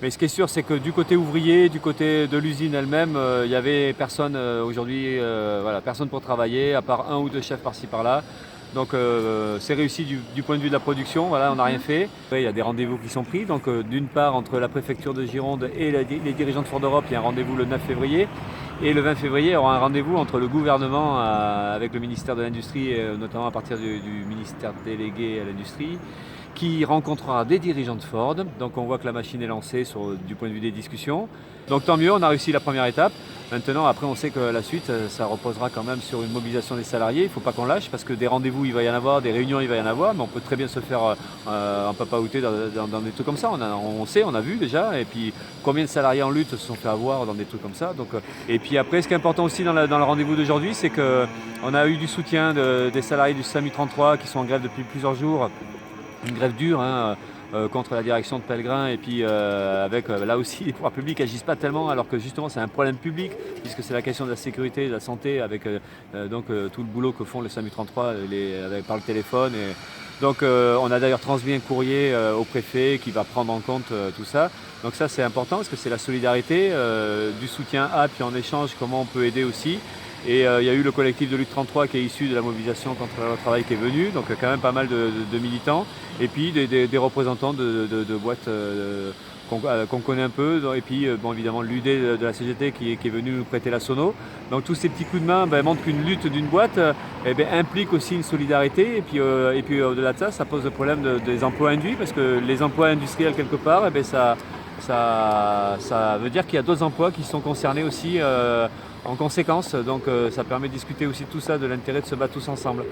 Mais ce qui est sûr, c'est que du côté ouvrier, du côté de l'usine elle-même, il n'y avait personne aujourd'hui, voilà, personne pour travailler, à part un ou deux chefs par-ci par-là. Donc c'est réussi du point de vue de la production, voilà, on n'a rien fait. Après, il y a des rendez-vous qui sont pris, donc d'une part entre la préfecture de Gironde et les dirigeants de Ford Europe, il y a un rendez-vous le 9 février. Et le 20 février, il y aura un rendez-vous entre le gouvernement avec le ministère de l'Industrie, et notamment à partir du ministère délégué à l'industrie, qui rencontrera des dirigeants de Ford. Donc on voit que la machine est lancée du point de vue des discussions. Donc tant mieux, on a réussi la première étape. Maintenant, après, on sait que la suite, ça reposera quand même sur une mobilisation des salariés. Il ne faut pas qu'on lâche parce que des rendez-vous, il va y en avoir, des réunions, il va y en avoir, mais on peut très bien se faire en papaouté dans des trucs comme ça. On sait, on a vu déjà. Et puis, combien de salariés en lutte se sont fait avoir dans des trucs comme ça. Donc, et puis après, ce qui est important aussi dans le rendez-vous d'aujourd'hui, c'est qu'on a eu du soutien des salariés du SAMU 33 qui sont en grève depuis plusieurs jours. Une grève dure contre la direction de Pellegrin et puis avec là aussi les pouvoirs publics n'agissent pas tellement alors que justement c'est un problème public puisque c'est la question de la sécurité, de la santé avec tout le boulot que font les SAMU 33 par le téléphone. Donc on a d'ailleurs transmis un courrier au préfet qui va prendre en compte tout ça. Donc ça c'est important parce que c'est la solidarité, du soutien puis en échange comment on peut aider aussi. Et il y a eu le collectif de lutte 33 qui est issu de la mobilisation contre le travail qui est venu, donc quand même pas mal de militants, et puis des représentants de boîtes qu'on connaît un peu, et puis bon, évidemment l'UD de la CGT qui est venu nous prêter la sono. Donc tous ces petits coups de main montrent qu'une lutte d'une boîte implique aussi une solidarité, et puis au-delà de ça, ça pose le problème des emplois induits, parce que les emplois industriels quelque part, ça veut dire qu'il y a d'autres emplois qui sont concernés aussi en conséquence. Donc ça permet de discuter aussi de tout ça, de l'intérêt de se battre tous ensemble.